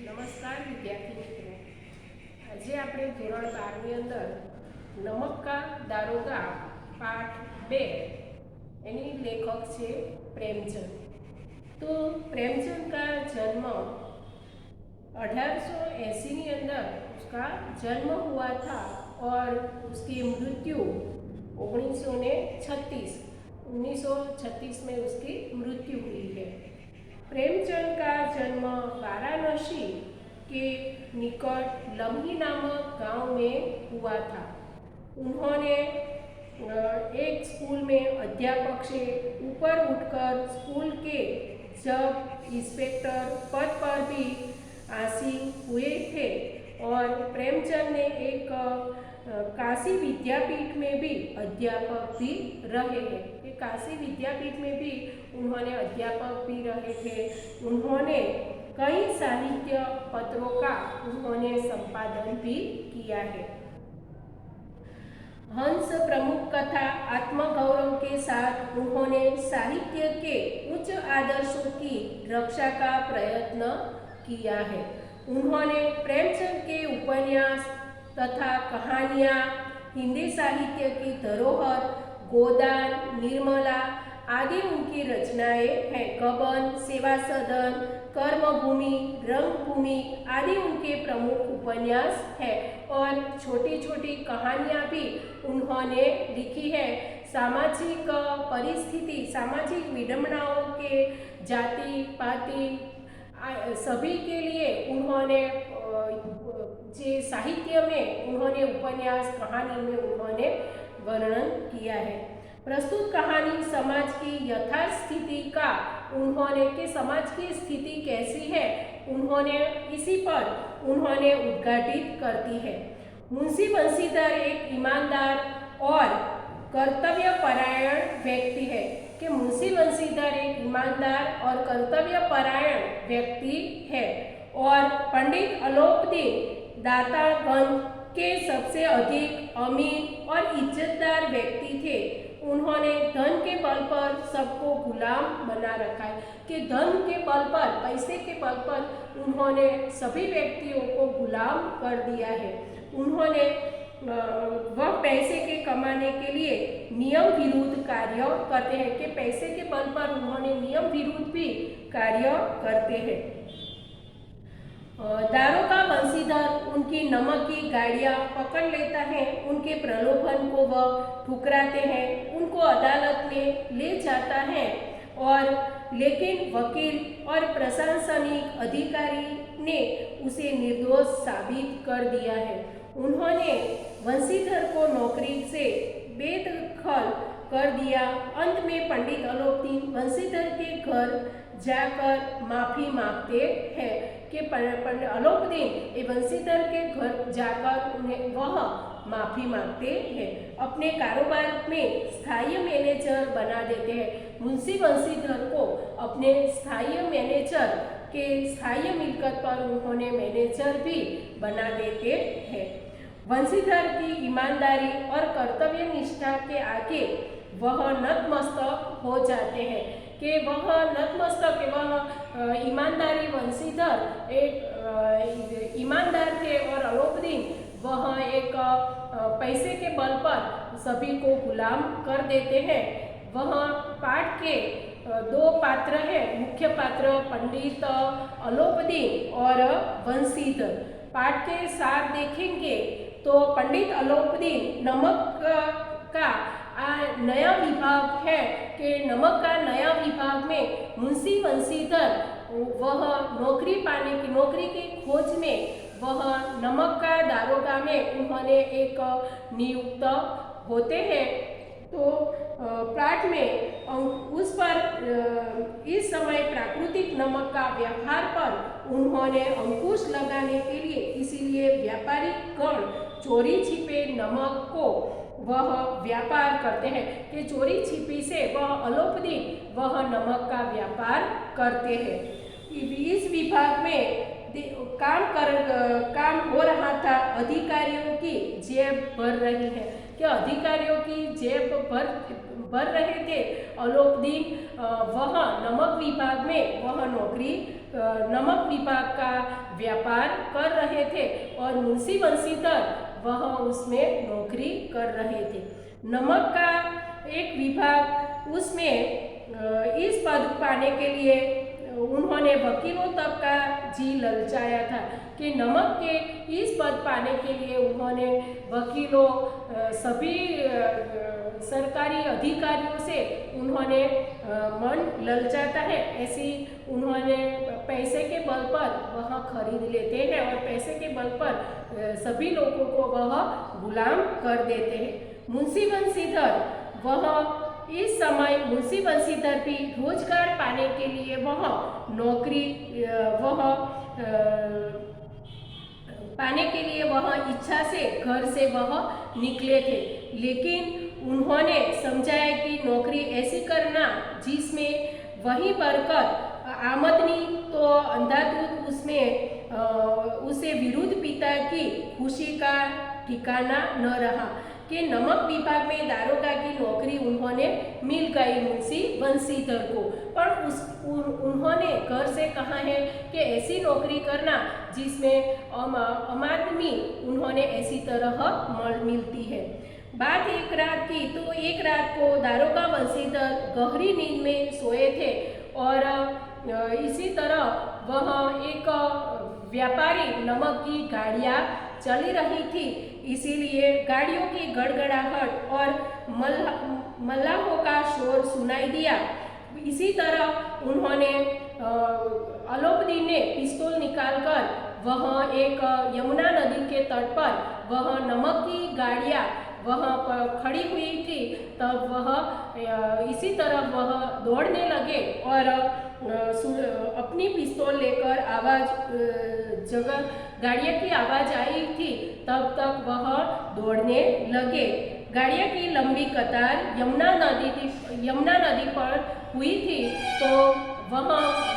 નમસ્કાર વિદ્યાર્થી મિત્રો, આજે આપણે ધોરણ 12ની અંદર નમક કા દારોગા પાઠ 2 એની લેખક છે प्रेमचंद। तो प्रेमचंद का जन्म 1880 के अंदर उसका जन्म हुआ था और उसकी मृत्यु 1936 में उसकी मृत्यु हुई है। प्रेमचंद का जन्म वाराणसी के निकट लम्ही नामक गांव में हुआ था। उन्होंने एक स्कूल में अध्यापक से ऊपर उठकर स्कूल के जब इंस्पेक्टर पद पर भी आसीन हुए थे और प्रेमचंद ने एक काशी विद्यापीठ में भी अध्यापक भी रहे हैं। काशी विद्यापीठ में भी उन्होंने अध्यापक भी रहे थे। उन्होंने कई साहित्य पत्रों का उन्होंने संपादन भी किया है। हंस प्रमुख कथा आत्मगौरव के साथ उन्होंने साहित्य के उच्च आदर्शों की रक्षा का प्रयत्न किया है। उन्होंने प्रेमचंद के उपन्यास तथा कहानियाँ, हिंदी साहित्य की धरोहर, गोदान, निर्मला आदि उनकी रचनाएं हैं। गबन, सेवा सदन, कर्मभूमि, रंगभूमि आदि उनके प्रमुख उपन्यास हैं और छोटी छोटी कहानियाँ भी उन्होंने लिखी है। सामाजिक परिस्थिति, सामाजिक विडंबनाओं के जाति पाति सभी के लिए उन्होंने जे साहित्य में उन्होंने उपन्यास कहानी में उन्होंने वर्णन किया है। प्रस्तुत कहानी समाज की यथार्थ स्थिति का उन्होंने कि समाज की स्थिति कैसी है उन्होंने इसी पर उन्होंने उद्घाटित करती है। मुंशी बंसीधर एक ईमानदार और कर्तव्यपरायण व्यक्ति है कि मुंशी बंसीधर एक ईमानदार और कर्तव्यपरायण व्यक्ति है और पंडित अलोपदीन दातारगंज के सबसे अधिक अमीर और इज्जतदार व्यक्ति थे। उन्होंने धन के बल पर सबको गुलाम बना रखा है कि धन के बल पर, पैसे के बल पर उन्होंने सभी व्यक्तियों को गुलाम कर दिया है। उन्होंने वह पैसे के कमाने के लिए नियम विरुद्ध कार्य करते हैं कि पैसे के बल पर उन्होंने नियम विरुद्ध भी कार्य करते हैं। दारोगा बंसीधर उनकी नमक की गाड़ियाँ पकड़ लेता है, उनके प्रलोभन को वह ठुकराते हैं, उनको अदालत में ले जाता है और लेकिन वकील और प्रशासनिक अधिकारी ने उसे निर्दोष साबित कर दिया है। उन्होंने बंसीधर को नौकरी से बेदखल कर दिया। अंत में पंडित अलोपदीन बंसीधर के घर जाकर माफ़ी मांगते हैं कि अलोपदीन बंसीधर के घर जाकर उन्हें वह माफ़ी मांगते हैं, अपने कारोबार में स्थायी मैनेजर बना देते हैं। मुंशी बंसीधर को अपने स्थायी मैनेजर के स्थायी मिलकत पर उन्होंने मैनेजर भी बना देते हैं। बंसीधर की ईमानदारी और कर्तव्य निष्ठा के आगे वह नतमस्तक हो जाते हैं कि वह नतमस्तक वह ईमानदारी बंसीधर एक ईमानदार थे और अलोपदीन वह एक पैसे के बल पर सभी को गुलाम कर देते हैं। वह पाठ के दो पात्र हैं, मुख्य पात्र पंडित अलोपदीन और बंसीधर। पाठ के सार देखेंगे तो पंडित अलोपदीन नमक का नया विभाग है कि नमक का नया विभाग में मुंशी बंसीधर वह नौकरी पाने की नौकरी की खोज में वह नमक का दारोगा में उन्होंने एक नियुक्त होते हैं। तो प्लाट में उस पर इस समय प्राकृतिक नमक का व्यापार पर उन्होंने अंकुश लगाने के लिए इसीलिए व्यापारी गण चोरी छिपे नमक को वह व्यापार करते हैं कि चोरी छिपी से वह अलोपदीन वह नमक का व्यापार करते हैं। इस विभाग में काम हो रहा था, अधिकारियों की जेब भर रही है, कि अधिकारियों की जेब भर रहे थे। अलोपदीन वह नमक विभाग में वह नौकरी, नमक विभाग का व्यापार कर रहे थे और मुंशी बंसीधर वह उसमें नौकरी कर रहे थे। नमक का एक विभाग, उसमें इस पद पाने के लिए उन्होंने वकीलों तक का जी ललचाया था कि नमक के इस पद पाने के लिए उन्होंने वकीलों, सभी सरकारी अधिकारियों से उन्होंने मन ललचाता है। ऐसी उन्होंने पैसे के बल पर वह खरीद लेते हैं और पैसे के बल पर सभी लोगों को वह गुलाम कर देते हैं। मुंशी बंसीधर वह इस समय मुंशी बंसीधर भी रोजगार पाने के लिए वह नौकरी पाने के लिए वह इच्छा से घर से वह निकले थे, लेकिन उन्होंने समझाया कि नौकरी ऐसी करना जिसमें वही बरकत, आमदनी तो अंधाधुंध उसमें उसे विरुद्ध पिता की खुशी का ठिकाना न रहा, कि नमक विभाग में दारोगा की नौकरी उन्होंने मिल गई मुंशी बंसीधर को, पर उन्होंने घर से कहा है कि ऐसी नौकरी करना जिसमें आमदनी उन्होंने ऐसी तरह मिलती है। बात एक रात की, तो एक रात को दारोगा बंसीधर गहरी नींद में सोए थे और इसी तरह वह एक व्यापारी नमक की गाड़ियाँ चली रही थी, इसीलिए गाड़ियों की गड़गड़ाहट और मल्लाहों का शोर सुनाई दिया। इसी तरह उन्होंने अलोपदीन ने पिस्तौल निकालकर वह एक यमुना नदी के तट पर वह नमक की गाड़ियाँ वहाँ पर खड़ी हुई थी, तब वह इसी तरह वह दौड़ने लगे और अपनी पिस्तौल लेकर जगह गाड़ियों की आवाज़ आई थी, तब तक वह दौड़ने लगे। गाड़ियों की लंबी कतार यमुना नदी पर हुई थी, तो वह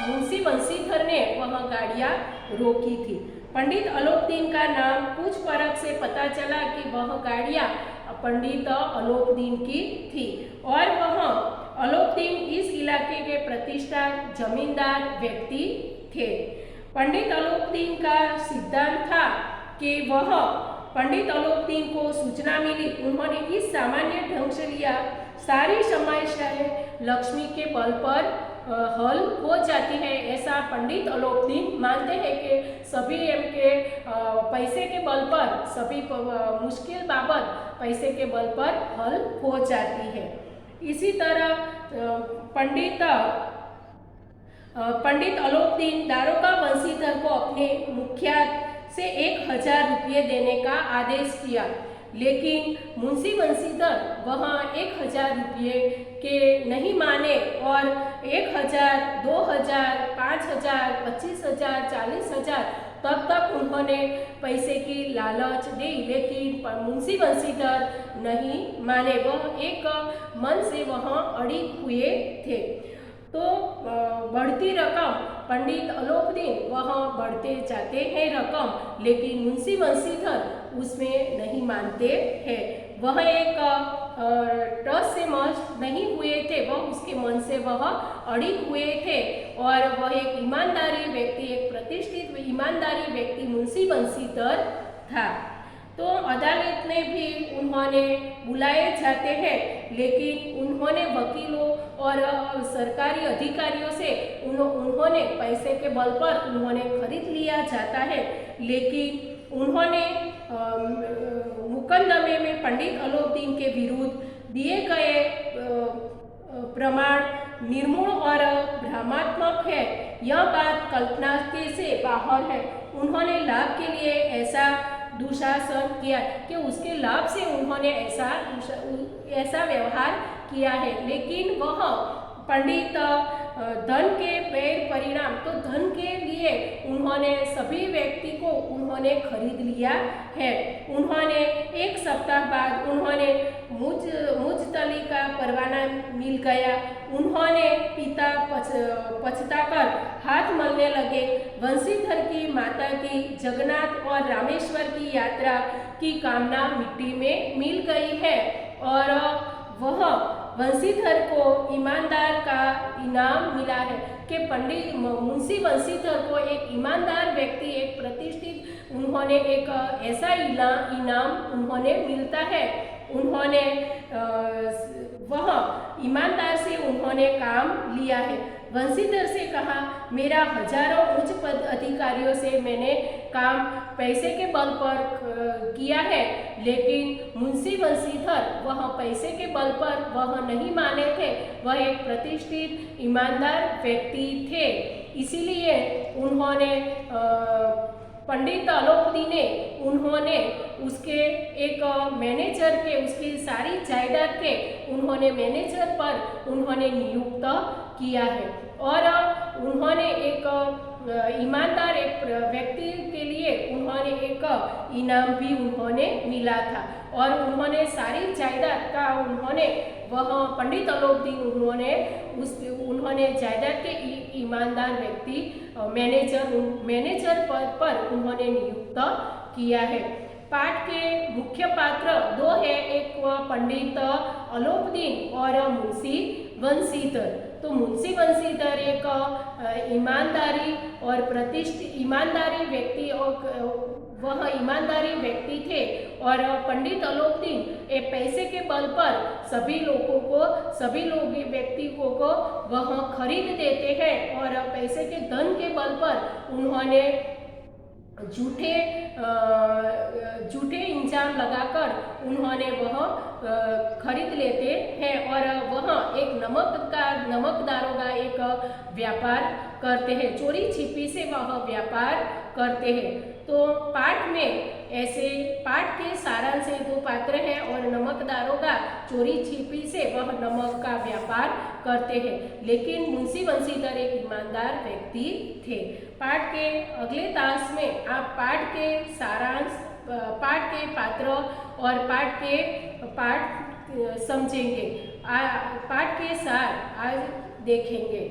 मुंशी बंसीधर ने वह गाड़ियाँ रोकी थी। पंडित अलोपदीन का नाम पूछ परख से पता चला कि वह गाड़ियाँ पंडित अलोपदीन की थी और वह अलोपदीन इस इलाके के प्रतिष्ठित जमींदार व्यक्ति थे। पंडित अलोपदीन का सिद्धांत था कि वह पंडित अलोपदीन को सूचना मिली, उन्होंने इस सामान्य ढंग से लिया, सारी समस्याएं लक्ष्मी के बल पर हल हो जाती है। ऐसा पंडित अलोपदीन मानते हैं कि सभी के पैसे के बल पर, सभी मुश्किल बाबत पैसे के बल पर हल हो जाती है। इसी तरह पंडित अलोपदीन दारोगा बंसीधर को अपने मुखियात से 1000 रुपये देने का आदेश किया, लेकिन मुंशी बंसीधर वहाँ 1000 रुपये के नहीं माने और 1000, 2000, 5000, 25,000, 40,000 तब तक उन्होंने पैसे की लालच दी, लेकिन मुंशी बंसीधर नहीं माने, वह एक मन से वहाँ अड़ी हुए थे। तो बढ़ती रकम पंडित अलोपदीन वहाँ बढ़ते जाते हैं रकम, लेकिन मुंशी बंसीधर उसमें नहीं मानते हैं। वह एक टस से मस नहीं हुए थे, वह उसके मन से वह अड़ी हुए थे और वह एक ईमानदारी व्यक्ति, एक प्रतिष्ठित ईमानदारी व्यक्ति मुंशी बंसीधर था। तो अदालत में भी उन्होंने बुलाए जाते हैं, लेकिन उन्होंने वकीलों और सरकारी अधिकारियों से उन्होंने पैसे के बल पर उन्होंने खरीद लिया जाता है, लेकिन उन्होंने मुकदमे में पंडित अलोपदीन के विरुद्ध दिए गए प्रमाण निर्मूल और भ्रमात्मक है। यह बात कल्पना से बाहर है। उन्होंने लाभ के लिए ऐसा दुशासन किया कि उसके लाभ से उन्होंने ऐसा व्यवहार किया है, लेकिन वह पंडित धन के वैर परिणाम, तो धन के लिए उन्होंने सभी व्यक्ति को उन्होंने खरीद लिया है। उन्होंने एक सप्ताह बाद उन्होंने मुजतली का परवाना मिल गया। उन्होंने पिता पछताकर हाथ मलने लगे। वंशीधर की माता की जगन्नाथ और रामेश्वर की यात्रा की कामना मिट्टी में मिल गई है और वह वंशीधर को ईमानदार का इनाम मिला है कि पंडित मुंशी वंशीधर को एक ईमानदार व्यक्ति, एक प्रतिष्ठित उन्होंने एक ऐसा इनाम उन्होंने मिलता है। उन्होंने वह ईमानदार से उन्होंने काम लिया है। वंशीधर से कहा, मेरा हजारों उच्च पद अधिकारियों से मैंने काम पैसे के बल पर किया है, लेकिन मुंशी वंशीधर वह पैसे के बल पर वह नहीं माने थे। वह एक प्रतिष्ठित ईमानदार व्यक्ति थे। इसीलिए उन्होंने पंडित अलोपदी ने उन्होंने उसके एक मैनेजर के, उसकी सारी जायदाद के उन्होंने मैनेजर पर उन्होंने नियुक्त किया है और उन्होंने एक ईमानदार एक व्यक्ति के लिए उन्होंने एक इनाम भी उन्होंने मिला था और उन्होंने सारी जायदाद का उन्होंने वह पंडित अलोपदी उन्होंने जायदाद के ईमानदार व्यक्ति मैनेजर पद पर उन्होंने नियुक्त किया है। पाठ के मुख्य पात्र दो है, एक पंडित अलोपदीन और मुंशी वंशीधर। तो मुंशी वंशीधर एक ईमानदारी और प्रतिष्ठित ईमानदारी व्यक्ति और वह ईमानदारी व्यक्ति थे और पंडित अलोपदीन एक पैसे के बल पर सभी व्यक्तियों को वह खरीद देते हैं और पैसे के धन के बल पर उन्होंने झूठे इंजाम लगाकर उन्होंने वह खरीद लेते हैं और वह एक नमकदारों का एक व्यापार करते हैं, चोरी छिपी से वह व्यापार करते हैं। तो पाठ के सारांश से दो पात्र हैं और नमकदारों का चोरी छिपी से वह नमक का व्यापार करते हैं, लेकिन मुंशी वंशीधर एक ईमानदार व्यक्ति थे। पाठ के अगले तास में आप पाठ के सारांश, पाठ के पात्र और पाठ समझेंगे। पाठ के सार आज देखेंगे।